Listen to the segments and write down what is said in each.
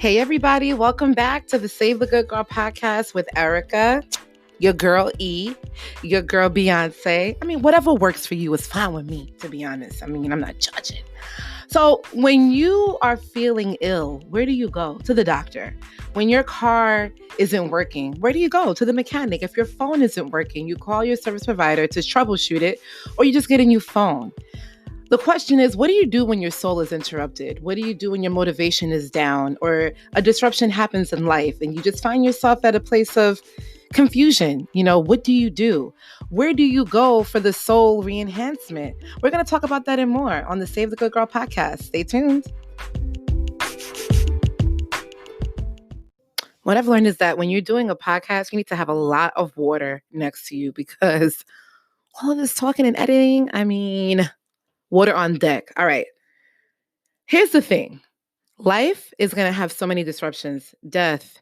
Hey, everybody, welcome back to the Save the Good Girl podcast with Erica, your girl E, your girl Beyonce. I mean, whatever works for you is fine with me, to be honest. I mean, I'm not judging. So, when you are feeling ill, where do you go? To the doctor. When your car isn't working, where do you go? To the mechanic. If your phone isn't working, you call your service provider to troubleshoot it, or you just get a new phone. The question is, what do you do when your soul is interrupted? What do you do when your motivation is down or a disruption happens in life and you just find yourself at a place of confusion? What do you do? Where do you go for the soul re-enhancement? We're going to talk about that and more on the Save the Good Girl podcast. Stay tuned. What I've learned is that when you're doing a podcast, you need to have a lot of water next to you because all of this talking and editing, water on deck. All right. Here's the thing. Life is going to have so many disruptions: death,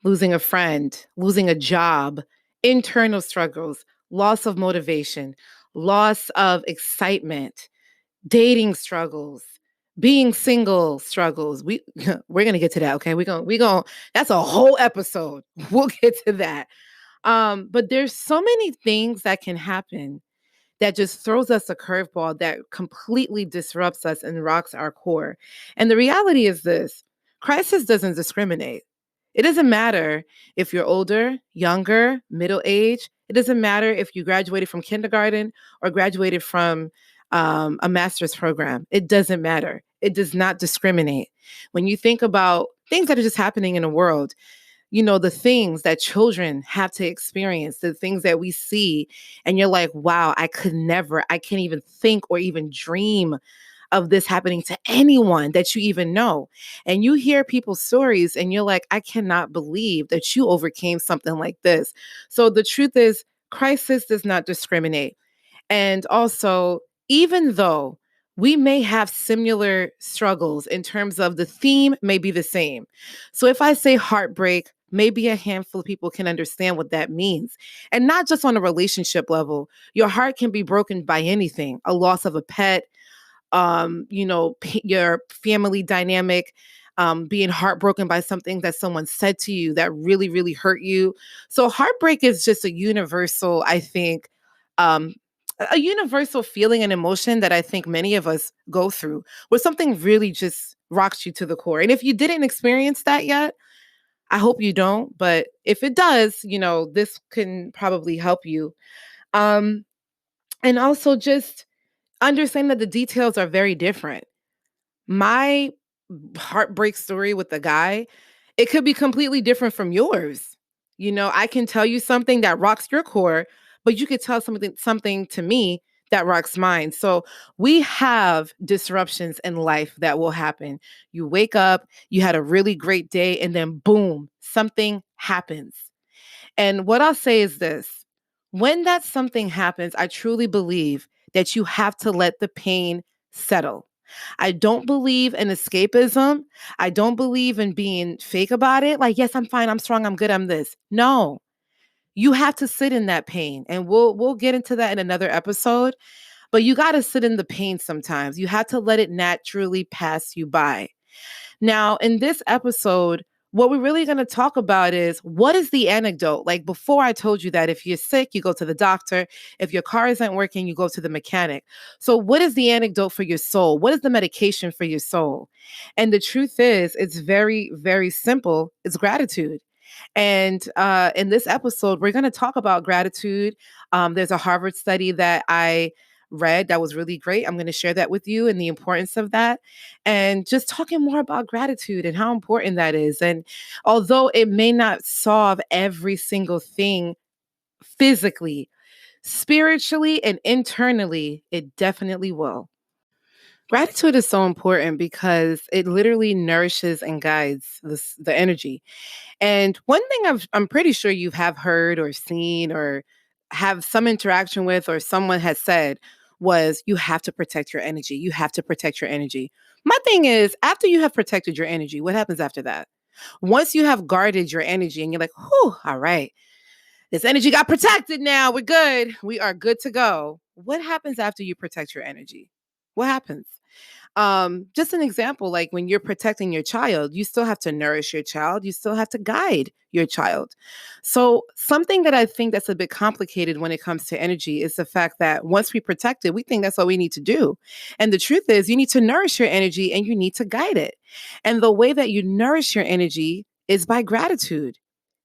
losing a friend, losing a job, internal struggles, loss of motivation, loss of excitement, dating struggles, being single struggles. We're going to get to that, okay? We going that's a whole episode. We'll get to that. But there's so many things that can happen that just throws us a curveball that completely disrupts us and rocks our core. And the reality is this: crisis doesn't discriminate. It doesn't matter if you're older, younger, middle age. It doesn't matter if you graduated from kindergarten or graduated from a master's program. It doesn't matter. It does not discriminate. When you think about things that are just happening in the world, the things that children have to experience, the things that we see, and you're like, wow, I can't even think or even dream of this happening to anyone that you even know. And you hear people's stories and you're like, I cannot believe that you overcame something like this. So the truth is, crisis does not discriminate. And also, even though we may have similar struggles in terms of the theme may be the same. So if I say heartbreak, maybe a handful of people can understand what that means. And not just on a relationship level. Your heart can be broken by anything: a loss of a pet, your family dynamic, being heartbroken by something that someone said to you that really, really hurt you. So heartbreak is just a universal, I think, a universal feeling and emotion that I think many of us go through, where something really just rocks you to the core. And if you didn't experience that yet, I hope you don't. But if it does, this can probably help you. And also just understand that the details are very different. My heartbreak story with the guy, it could be completely different from yours. I can tell you something that rocks your core, but you could tell something to me that rocks mine. So we have disruptions in life that will happen. You wake up, you had a really great day, and then boom, something happens. And what I'll say is this: when that something happens, I truly believe that you have to let the pain settle. I don't believe in escapism. I don't believe in being fake about it. Like, yes, I'm fine, I'm strong, I'm good, I'm this. No, you have to sit in that pain. And we'll get into that in another episode. But you got to sit in the pain sometimes. You have to let it naturally pass you by. Now, in this episode, what we're really going to talk about is, what is the antidote? Like before, I told you that if you're sick, you go to the doctor. If your car isn't working, you go to the mechanic. So what is the antidote for your soul? What is the medication for your soul? And the truth is, it's very, very simple. It's gratitude. And in this episode, we're going to talk about gratitude. There's a Harvard study that I read that was really great. I'm going to share that with you and the importance of that, and just talking more about gratitude and how important that is. And although it may not solve every single thing physically, spiritually and internally, it definitely will. Gratitude is so important because it literally nourishes and guides the energy. And one thing I'm pretty sure you have heard or seen or have some interaction with, or someone has said, was, you have to protect your energy. You have to protect your energy. My thing is, after you have protected your energy, what happens after that? Once you have guarded your energy and you're like, whew, all right, this energy got protected now. We're good. We are good to go. What happens after you protect your energy? What happens? Just an example, like when you're protecting your child, you still have to nourish your child, you still have to guide your child. So something that I think that's a bit complicated when it comes to energy is the fact that once we protect it, we think that's all we need to do. And the truth is you need to nourish your energy and you need to guide it. And the way that you nourish your energy is by gratitude.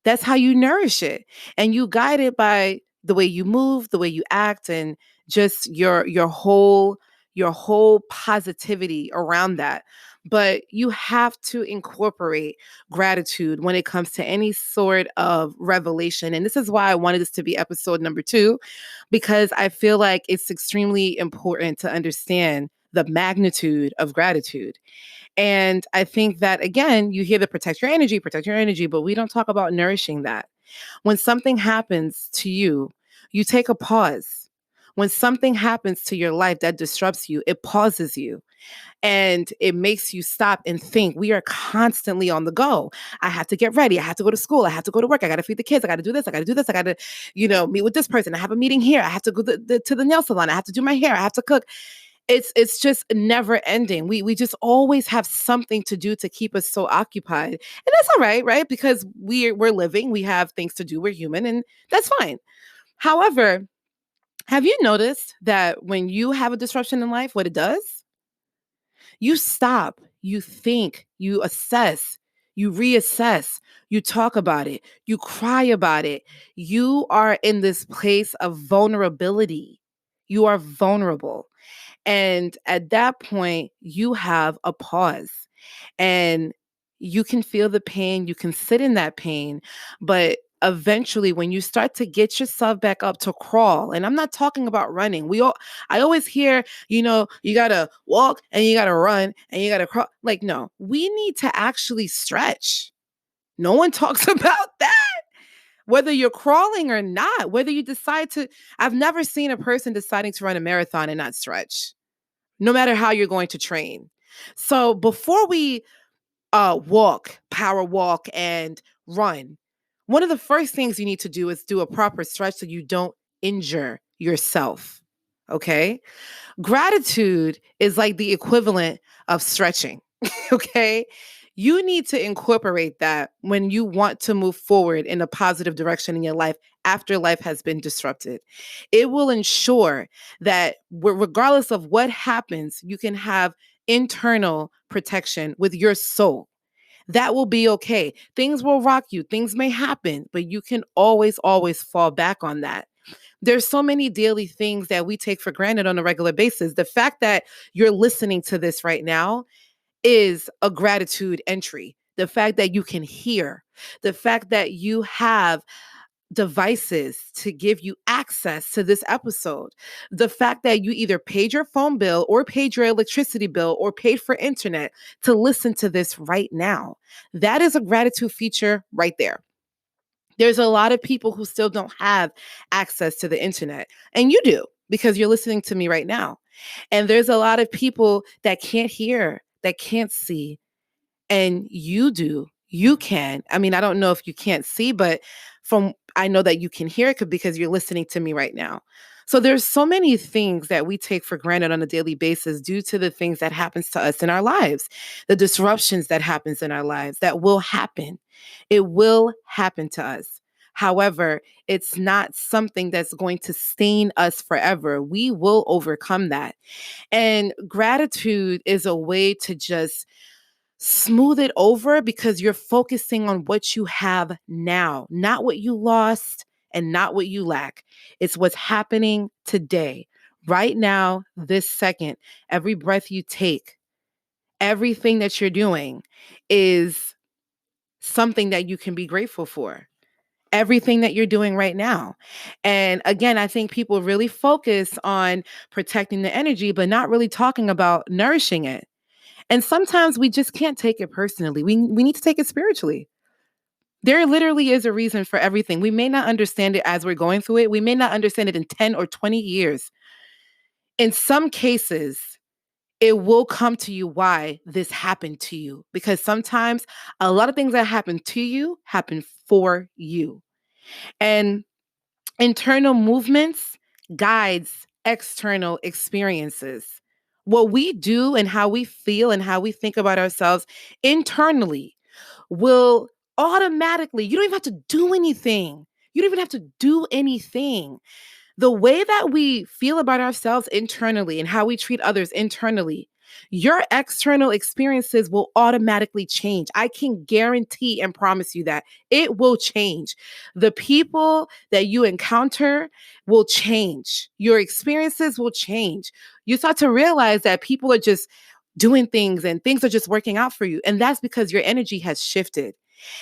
That's how you nourish it. And you guide it by the way you move, the way you act, and just your whole positivity around that. But you have to incorporate gratitude when it comes to any sort of revelation. And this is why I wanted this to be episode number 2, because I feel like it's extremely important to understand the magnitude of gratitude. And I think that, again, you hear the protect your energy, but we don't talk about nourishing that. When something happens to you, you take a pause. When something happens to your life that disrupts you, it pauses you and it makes you stop and think. We are constantly on the go. I have to get ready. I have to go to school. I have to go to work. I got to feed the kids. I got to do this. I got to do this. I got to, meet with this person. I have a meeting here. I have to go to the nail salon. I have to do my hair. I have to cook. It's just never ending. We just always have something to do to keep us so occupied. And that's all right, right? Because we're living, we have things to do, we're human, and that's fine. However, have you noticed that when you have a disruption in life, what it does? You stop, you think, you assess, you reassess, you talk about it, you cry about it. You are in this place of vulnerability. You are vulnerable. And at that point, you have a pause and you can feel the pain, you can sit in that pain, but eventually when you start to get yourself back up to crawl, and I'm not talking about running. I always hear, you got to walk and you got to run and you got to crawl. Like, no, we need to actually stretch. No one talks about that. Whether you're crawling or not, whether you decide to, I've never seen a person deciding to run a marathon and not stretch, no matter how you're going to train. So before we power walk, and run, one of the first things you need to do is do a proper stretch so you don't injure yourself. Okay. Gratitude is like the equivalent of stretching. Okay. You need to incorporate that when you want to move forward in a positive direction in your life after life has been disrupted. It will ensure that regardless of what happens, you can have internal protection with your soul. That will be okay. Things will rock you, things may happen, but you can always, always fall back on that. There's so many daily things that we take for granted on a regular basis. The fact that you're listening to this right now is a gratitude entry. The fact that you can hear, the fact that you have devices to give you access to this episode, the fact that you either paid your phone bill or paid your electricity bill or paid for internet to listen to this right now. That is a gratitude feature right there. There's a lot of people who still don't have access to the internet, and you do because you're listening to me right now. And there's a lot of people that can't hear, that can't see, and you do. You can. I mean, I don't know if you can't see, but I know that you can hear it because you're listening to me right now. So there's so many things that we take for granted on a daily basis due to the things that happens to us in our lives, the disruptions that happens in our lives that will happen. It will happen to us. However, it's not something that's going to stain us forever. We will overcome that. And gratitude is a way to just smooth it over because you're focusing on what you have now, not what you lost and not what you lack. It's what's happening today, right now, this second. Every breath you take, everything that you're doing is something that you can be grateful for. Everything that you're doing right now. And again, I think people really focus on protecting the energy, but not really talking about nourishing it. And sometimes we just can't take it personally. We need to take it spiritually. There literally is a reason for everything. We may not understand it as we're going through it. We may not understand it in 10 or 20 years. In some cases, it will come to you why this happened to you. Because sometimes a lot of things that happen to you happen for you. And internal movements guides external experiences. What we do and how we feel and how we think about ourselves internally will automatically, you don't even have to do anything. You don't even have to do anything. The way that we feel about ourselves internally and how we treat others internally, your external experiences will automatically change. I can guarantee and promise you that it will change. The people that you encounter will change. Your experiences will change. You start to realize that people are just doing things and things are just working out for you. And that's because your energy has shifted.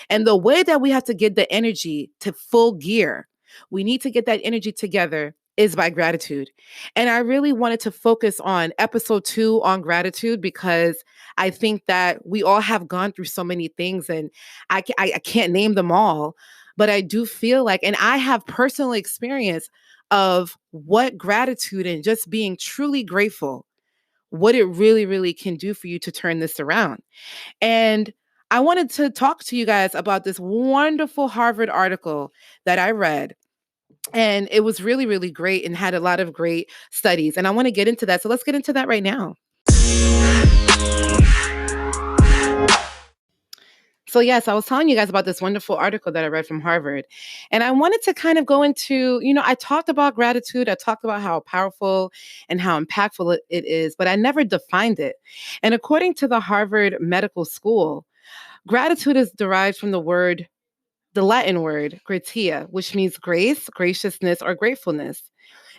And the way that we have to get the energy to full gear, we need to get that energy together is by gratitude. And I really wanted to focus on episode 2 on gratitude because I think that we all have gone through so many things and I can't name them all, but I do feel like, and I have personal experience of what gratitude and just being truly grateful, what it really, really can do for you to turn this around. And I wanted to talk to you guys about this wonderful Harvard article that I read. And it was really, really great and had a lot of great studies. And I want to get into that. So let's get into that right now. So, yes, I was telling you guys about this wonderful article that I read from Harvard. And I wanted to kind of go into, I talked about gratitude. I talked about how powerful and how impactful it is, but I never defined it. And according to the Harvard Medical School, gratitude is derived from the Latin word gratia, which means grace, graciousness, or gratefulness.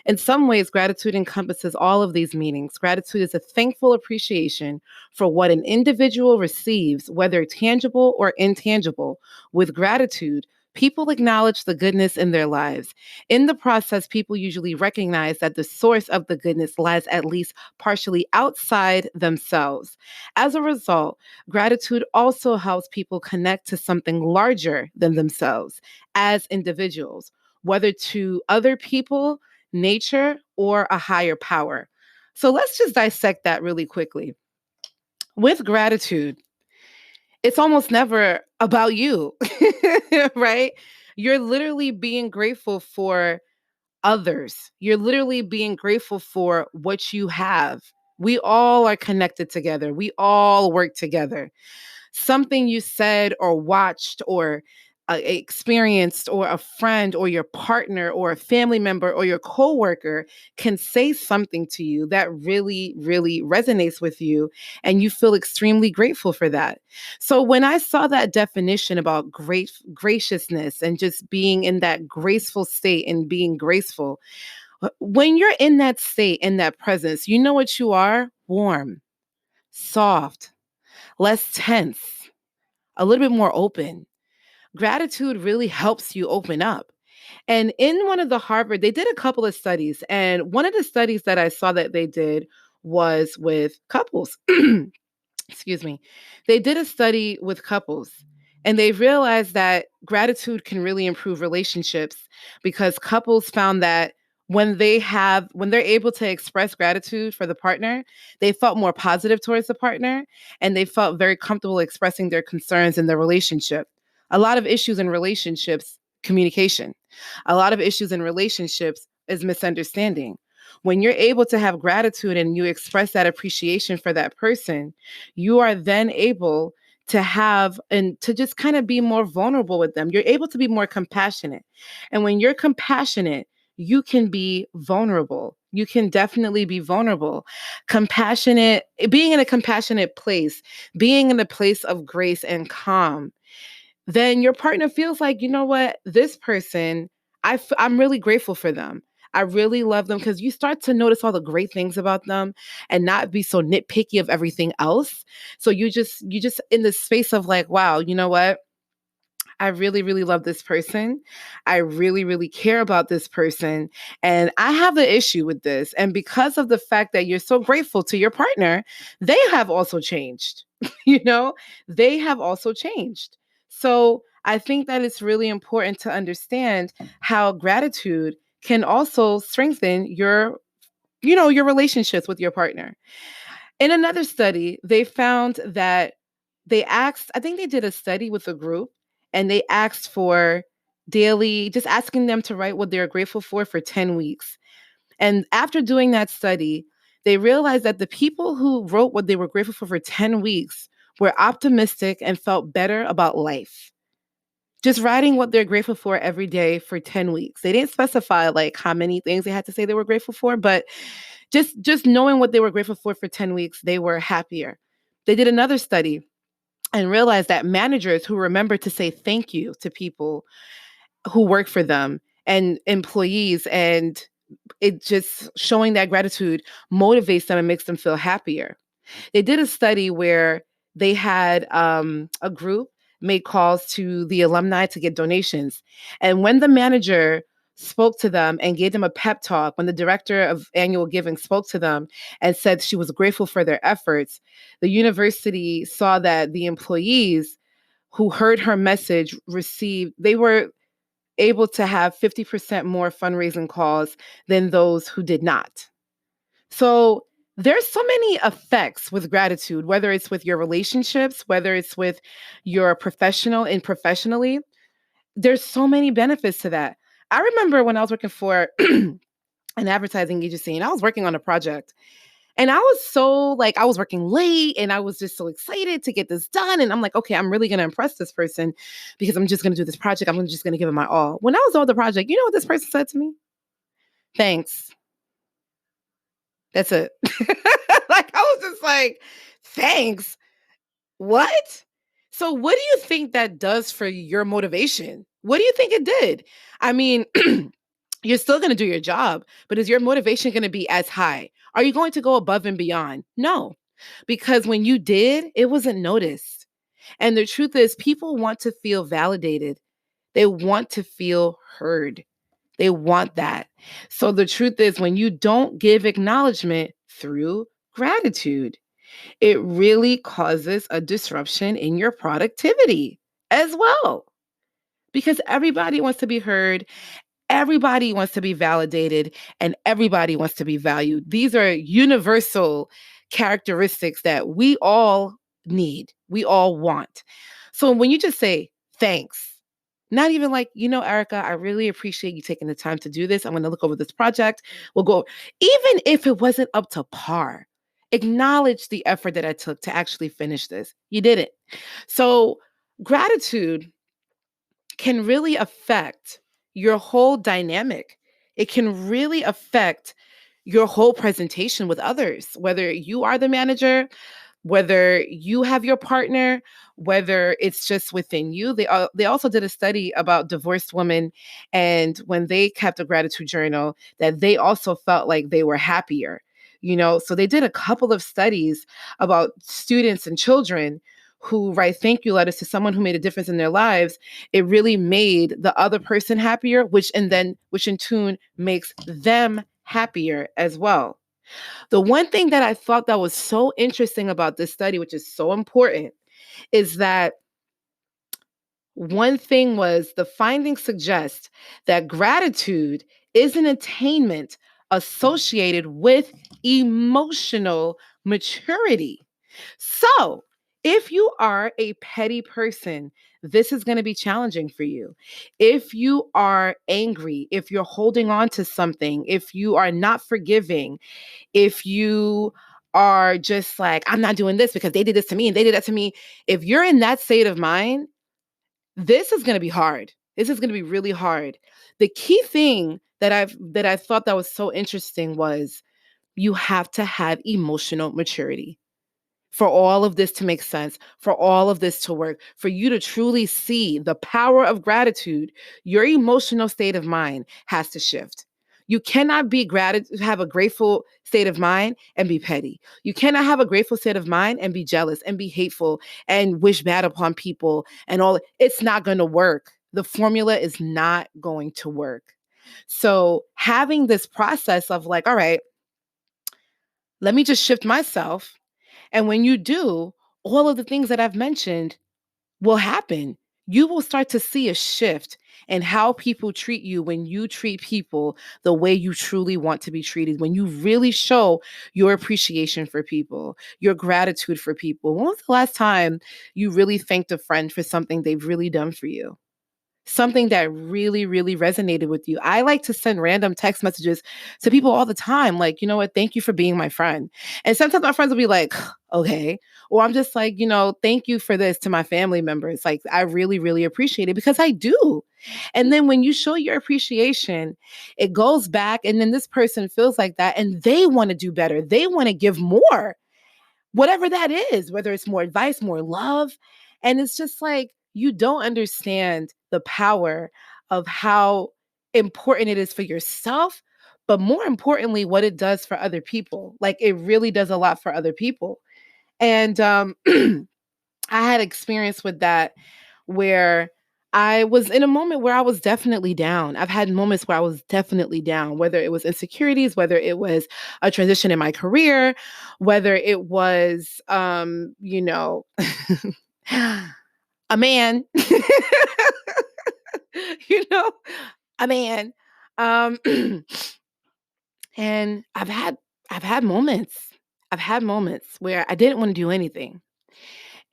In some ways, gratitude encompasses all of these meanings. Gratitude is a thankful appreciation for what an individual receives, whether tangible or intangible. With gratitude, people acknowledge the goodness in their lives. In the process, people usually recognize that the source of the goodness lies at least partially outside themselves. As a result, gratitude also helps people connect to something larger than themselves as individuals, whether to other people, nature, or a higher power. So let's just dissect that really quickly. With gratitude, it's almost never about you, right? You're literally being grateful for others. You're literally being grateful for what you have. We all are connected together. We all work together. Something you said or watched or experienced, or a friend or your partner or a family member or your coworker can say something to you that really, really resonates with you, and you feel extremely grateful for that. So when I saw that definition about graciousness and just being in that graceful state and being graceful, when you're in that state, in that presence, you know what you are? Warm, soft, less tense, a little bit more open. Gratitude really helps you open up. And in one of the Harvard, they did a couple of studies. And one of the studies that I saw that they did was with couples. Excuse me. They did a study with couples and they realized that gratitude can really improve relationships because couples found that when they're able to express gratitude for the partner, they felt more positive towards the partner and they felt very comfortable expressing their concerns in their relationship. A lot of issues in relationships, communication. A lot of issues in relationships is misunderstanding. When you're able to have gratitude and you express that appreciation for that person, you are then able to have and to just kind of be more vulnerable with them. You're able to be more compassionate. And when you're compassionate, you can be vulnerable. You can definitely be vulnerable. Compassionate, being in a compassionate place, being in a place of grace and calm, then your partner feels like, you know what, this person, I'm really grateful for them. I really love them because you start to notice all the great things about them and not be so nitpicky of everything else. So you just in the space of like, wow, you know what? I really, really love this person. I really, really care about this person. And I have an issue with this. And because of the fact that you're so grateful to your partner, they have also changed. you know, they have also changed. So I think that it's really important to understand how gratitude can also strengthen your relationships with your partner. In another study, they found that I think they did a study with a group and they asked for daily, just asking them to write what they're grateful for 10 weeks. And after doing that study, They realized that the people who wrote what they were grateful for 10 weeks were optimistic and felt better about life. Just writing what they're grateful for every day for 10 weeks. They didn't specify like how many things they had to say they were grateful for, but just knowing what they were grateful for 10 weeks, they were happier. They did another study and realized that managers who remember to say thank you to people who work for them and employees, and it just showing that gratitude motivates them and makes them feel happier. They did a study where they had a group make calls to the alumni to get donations. And when the manager spoke to them and gave them a pep talk, when the director of annual giving spoke to them and said she was grateful for their efforts, the university saw that the employees who heard her message they were able to have 50% more fundraising calls than those who did not. So there's so many effects with gratitude, whether it's with your relationships, whether it's with your professional and professionally. There's so many benefits to that. I remember when I was working for an advertising agency and I was working on a project, and I was so like, I was working late and I was just so excited to get this done. And I'm like, okay, I'm really going to impress this person because I'm just going to do this project. I'm just going to give it my all. When I was on the project, you know what this person said to me? Thanks. That's it. Like, I was just like, thanks. What? So, what do you think that does for your motivation? What do you think it did? I mean, you're still going to do your job, but is your motivation going to be as high? Are you going to go above and beyond? No, because when you did, it wasn't noticed. And the truth is, people want to feel validated, they want to feel heard. They want that. So the truth is, when you don't give acknowledgement through gratitude, it really causes a disruption in your productivity as well. Because everybody wants to be heard, everybody wants to be validated, and everybody wants to be valued. These are universal characteristics that we all need, we all want. So when you just say thanks, not even like, Erica, I really appreciate you taking the time to do this. I'm going to look over this project. We'll go, even if it wasn't up to par, acknowledge the effort that I took to actually finish this. You did it. So gratitude can really affect your whole dynamic. It can really affect your whole presentation with others, whether you are the manager, whether you have your partner, whether it's just within you. They also did a study about divorced women, and when they kept a gratitude journal, that they also felt like they were happier. So they did a couple of studies about students and children who write thank you letters to someone who made a difference in their lives. It really made the other person happier, which in tune makes them happier as well. The one thing that I thought that was so interesting about this study, which is so important, is that one thing was the findings suggest that gratitude is an attainment associated with emotional maturity. So, if you are a petty person, this is going to be challenging for you. If you are angry, if you're holding on to something, if you are not forgiving, if you are just like, I'm not doing this because they did this to me and they did that to me. If you're in that state of mind, this is going to be hard. This is going to be really hard. The key thing that I thought that was so interesting was you have to have emotional maturity for all of this to make sense, for all of this to work, for you to truly see the power of gratitude. Your emotional state of mind has to shift. You cannot have a grateful state of mind and be petty. You cannot have a grateful state of mind and be jealous and be hateful and wish bad upon people and all. It's not going to work. The formula is not going to work. So having this process of like, all right, let me just shift myself. And when you do, all of the things that I've mentioned will happen. You will start to see a shift in how people treat you when you treat people the way you truly want to be treated, when you really show your appreciation for people, your gratitude for people. When was the last time you really thanked a friend for something they've really done for you? something that really, really resonated with you. I like to send random text messages to people all the time. Like, you know what? Thank you for being my friend. And sometimes my friends will be like, okay. Or I'm just like, thank you for this to my family members. Like, I really, really appreciate it because I do. And then when you show your appreciation, it goes back. And then this person feels like that and they want to do better. They want to give more, whatever that is, whether it's more advice, more love. And it's just like, you don't understand the power of how important it is for yourself, but more importantly, what it does for other people. Like, it really does a lot for other people. And I had experience with that where I was in a moment where I was definitely down. I've had moments where I was definitely down, whether it was insecurities, whether it was a transition in my career, whether it was, a man, you know, a man. Um, and I've had moments. I've had moments where I didn't want to do anything.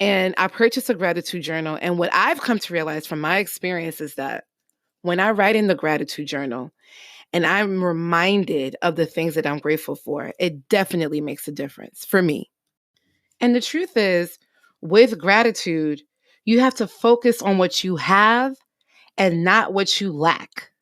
And I purchased a gratitude journal. And what I've come to realize from my experience is that when I write in the gratitude journal and I'm reminded of the things that I'm grateful for, it definitely makes a difference for me. And the truth is, with gratitude, you have to focus on what you have and not what you lack.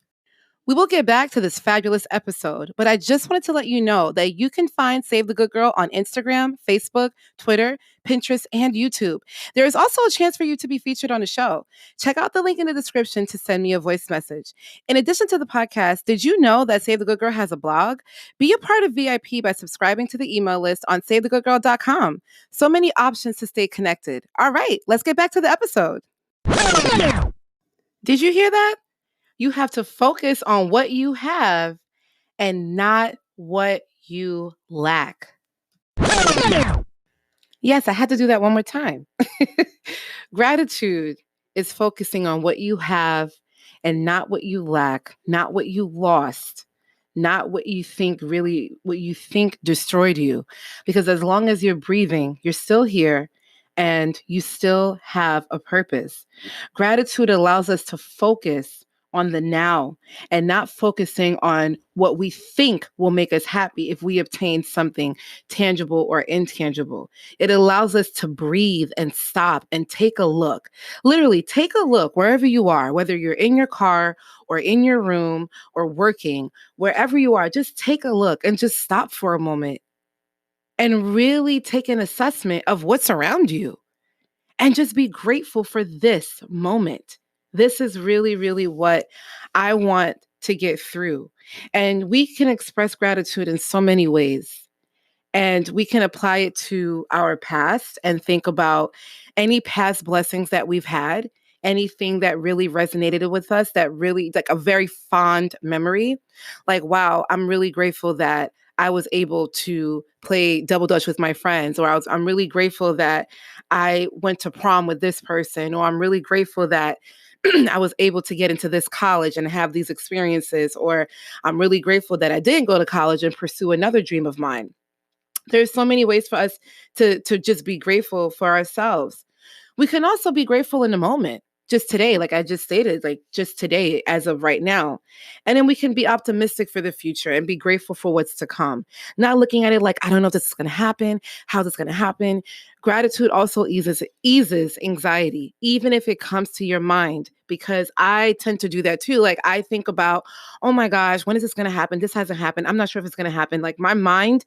We will get back to this fabulous episode, but I just wanted to let you know that you can find Save the Good Girl on Instagram, Facebook, Twitter, Pinterest, and YouTube. There is also a chance for you to be featured on the show. Check out the link in the description to send me a voice message. In addition to the podcast, did you know that Save the Good Girl has a blog? Be a part of VIP by subscribing to the email list on SaveTheGoodGirl.com. So many options to stay connected. All right, let's get back to the episode. Did you hear that? You have to focus on what you have and not what you lack. Yes, I had to do that one more time. Gratitude is focusing on what you have and not what you lack, not what you lost, not what you think destroyed you. Because as long as you're breathing, you're still here and you still have a purpose. Gratitude allows us to focus on the now and not focusing on what we think will make us happy if we obtain something tangible or intangible. It allows us to breathe and stop and take a look. Literally, take a look wherever you are, whether you're in your car or in your room or working, wherever you are, just take a look and just stop for a moment and really take an assessment of what's around you and just be grateful for this moment. This is really, really what I want to get through. And we can express gratitude in so many ways. And we can apply it to our past and think about any past blessings that we've had, anything that really resonated with us, that really, like a very fond memory. Like, wow, I'm really grateful that I was able to play double dutch with my friends, or I'm really grateful that I went to prom with this person, or I'm really grateful that I was able to get into this college and have these experiences, or I'm really grateful that I didn't go to college and pursue another dream of mine. There's so many ways for us to just be grateful for ourselves. We can also be grateful in the moment, just today, like I just stated, like just today, as of right now. And then we can be optimistic for the future and be grateful for what's to come. Not looking at it like, I don't know if this is going to happen, how this is going to happen. Gratitude also eases anxiety, even if it comes to your mind, because I tend to do that too. Like, I think about, oh my gosh, when is this going to happen? This hasn't happened. I'm not sure if it's going to happen. Like, my mind,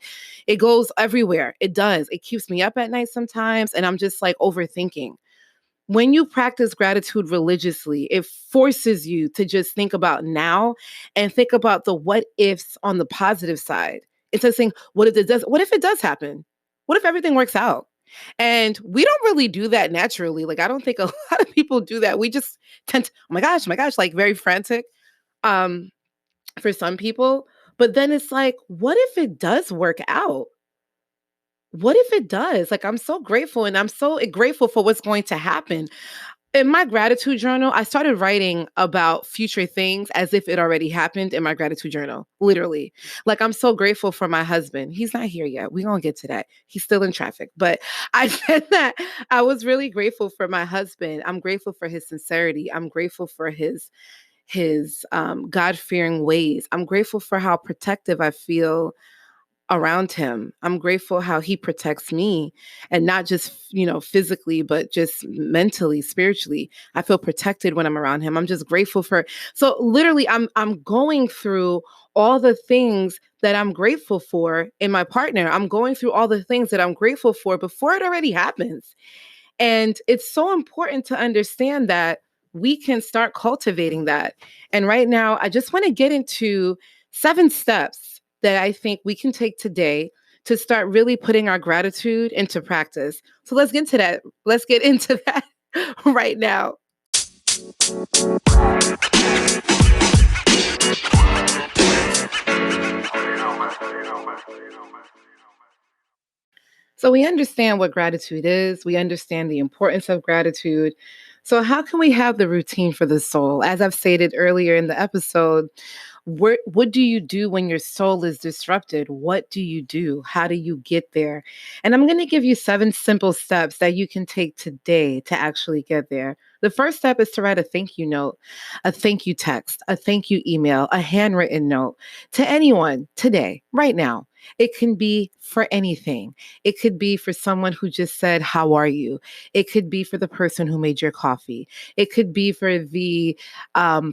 it goes everywhere. It does. It keeps me up at night sometimes. And I'm just like overthinking. When you practice gratitude religiously, it forces you to just think about now and think about the what ifs on the positive side. Instead of saying, what if it does happen? What if everything works out? And we don't really do that naturally. Like, I don't think a lot of people do that. We just tend to, oh my gosh, like very frantic um, for some people. But then it's like, what if it does work out? What if it does? Like, I'm so grateful and I'm so grateful for what's going to happen. In my gratitude journal, I started writing about future things as if it already happened in my gratitude journal, literally. Like, I'm so grateful for my husband. He's not here yet. We're going to get to that. He's still in traffic. But I said that I was really grateful for my husband. I'm grateful for his sincerity. I'm grateful for his God-fearing ways. I'm grateful for how protective I feel around him. I'm grateful how he protects me, and not just, physically, but just mentally, spiritually. I feel protected when I'm around him. I'm just grateful for. So literally I'm going through all the things that I'm grateful for in my partner. I'm going through all the things that I'm grateful for before it already happens. And it's so important to understand that we can start cultivating that. And right now, I just want to get into 7 steps that I think we can take today to start really putting our gratitude into practice. So let's get into that. Let's get into that right now. So we understand what gratitude is. We understand the importance of gratitude. So how can we have the routine for the soul? As I've stated earlier in the episode, what do you do when your soul is disrupted? What do you do? How do you get there? And I'm going to give you 7 simple steps that you can take today to actually get there. The first step is to write a thank you note, a thank you text, a thank you email, a handwritten note to anyone today, right now. It can be for anything. It could be for someone who just said, "How are you?" It could be for the person who made your coffee. It could be for the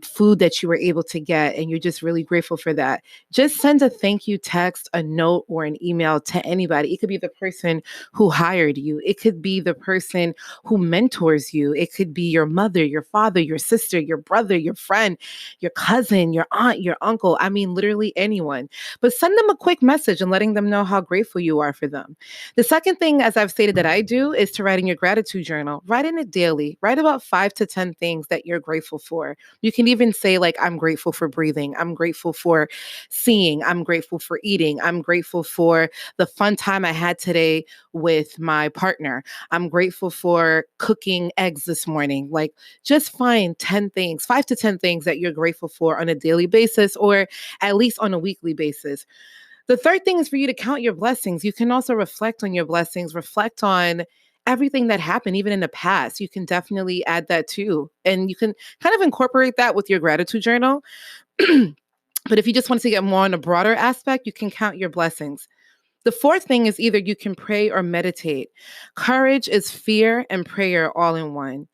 food that you were able to get, and you're just really grateful for that. Just send a thank you text, a note, or an email to anybody. It could be the person who hired you. It could be the person who mentors you. It could be your mother, your father, your sister, your brother, your friend, your cousin, your aunt, your uncle. I mean, literally anyone. But send them a quick message and letting them know how grateful you are for them. The second thing, as I've stated, that I do is to write in your gratitude journal. Write in it daily. Write about 5 to 10 things that you're grateful for. You can even say, like, I'm grateful for breathing. I'm grateful for seeing. I'm grateful for eating. I'm grateful for the fun time I had today with my partner. I'm grateful for cooking eggs this morning. Like, just find 10 things, 5 to 10 things that you're grateful for on a daily basis, or at least on a weekly basis. The third thing is for you to count your blessings. You can also reflect on your blessings, reflect on everything that happened, even in the past. You can definitely add that too. And you can kind of incorporate that with your gratitude journal. But if you just want to get more on a broader aspect, you can count your blessings. The fourth thing is either you can pray or meditate. Courage is fear and prayer all in one.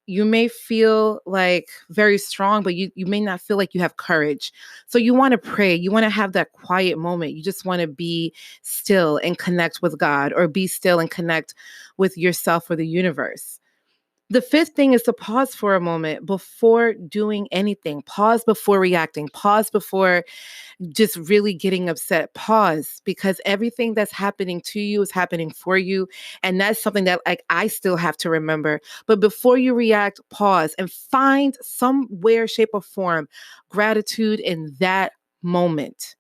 You may feel like very strong, but you may not feel like you have courage. So you want to pray. You want to have that quiet moment. You just want to be still and connect with God, or be still and connect with yourself or the universe. The fifth thing is to pause for a moment before doing anything. Pause before reacting. Pause before just really getting upset. Pause, because everything that's happening to you is happening for you. And that's something that, like, I still have to remember. But before you react, pause and find somewhere, shape, or form gratitude in that moment.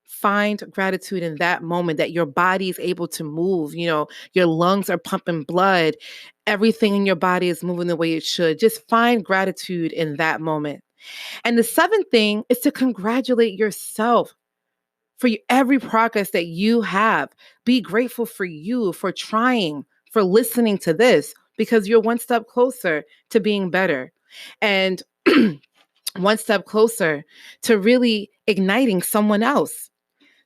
Find gratitude in that moment, that your body is able to move. Your lungs are pumping blood. Everything in your body is moving the way it should. Just find gratitude in that moment. And the seventh thing is to congratulate yourself for every progress that you have. Be grateful for you, for trying, for listening to this, because you're one step closer to being better. And one step closer to really igniting someone else.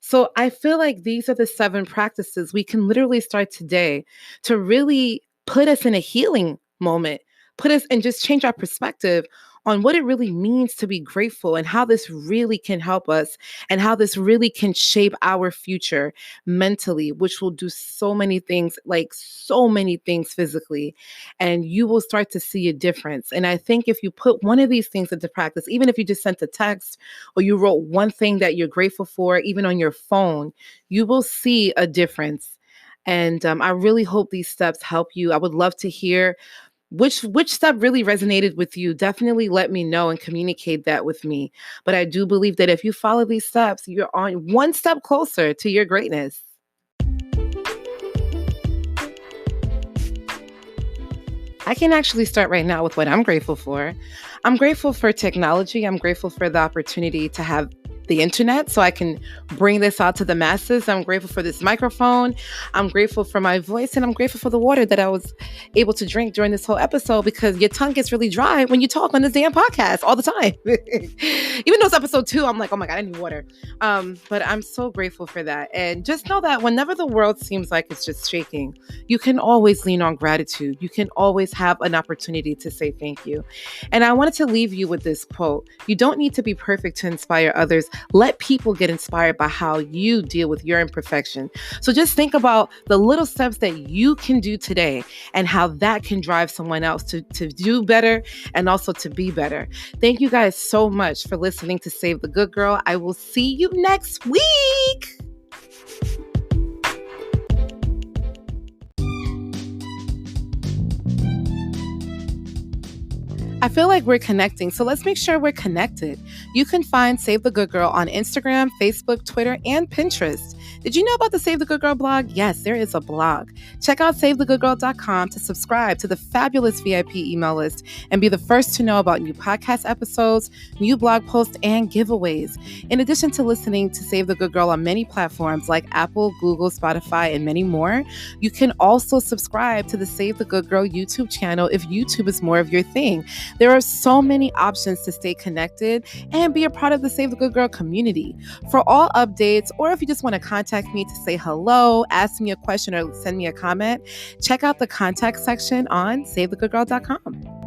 So I feel like these are the 7 practices we can literally start today to really put us in a healing moment, put us and just change our perspective on what it really means to be grateful, and how this really can help us, and how this really can shape our future mentally, which will do so many things, like so many things physically, and you will start to see a difference. And I think if you put one of these things into practice, even if you just sent a text or you wrote one thing that you're grateful for, even on your phone, you will see a difference. And I really hope these steps help you. I would love to hear which step really resonated with you. Definitely let me know and communicate that with me. But I do believe that if you follow these steps, you're on one step closer to your greatness. I can actually start right now with what I'm grateful for. I'm grateful for technology. I'm grateful for the opportunity to have the internet so I can bring this out to the masses. I'm grateful for this microphone. I'm grateful for my voice, and I'm grateful for the water that I was able to drink during this whole episode, because your tongue gets really dry when you talk on this damn podcast all the time. Even though it's episode 2, I'm like, oh my God, I need water. But I'm so grateful for that. And just know that whenever the world seems like it's just shaking, you can always lean on gratitude. You can always have an opportunity to say thank you. And I wanted to leave you with this quote: you don't need to be perfect to inspire others. Let people get inspired by how you deal with your imperfection. So just think about the little steps that you can do today and how that can drive someone else to do better and also to be better. Thank you guys so much for listening to Save the Good Girl. I will see you next week. I feel like we're connecting, so let's make sure we're connected. You can find Save the Good Girl on Instagram, Facebook, Twitter, and Pinterest. Did you know about the Save the Good Girl blog? Yes, there is a blog. Check out SaveTheGoodGirl.com to subscribe to the fabulous VIP email list and be the first to know about new podcast episodes, new blog posts, and giveaways. In addition to listening to Save the Good Girl on many platforms like Apple, Google, Spotify, and many more, you can also subscribe to the Save the Good Girl YouTube channel if YouTube is more of your thing. There are so many options to stay connected and be a part of the Save the Good Girl community. For all updates, or if you just want to contact me to say hello, ask me a question, or send me a comment, check out the contact section on SaveTheGoodGirl.com.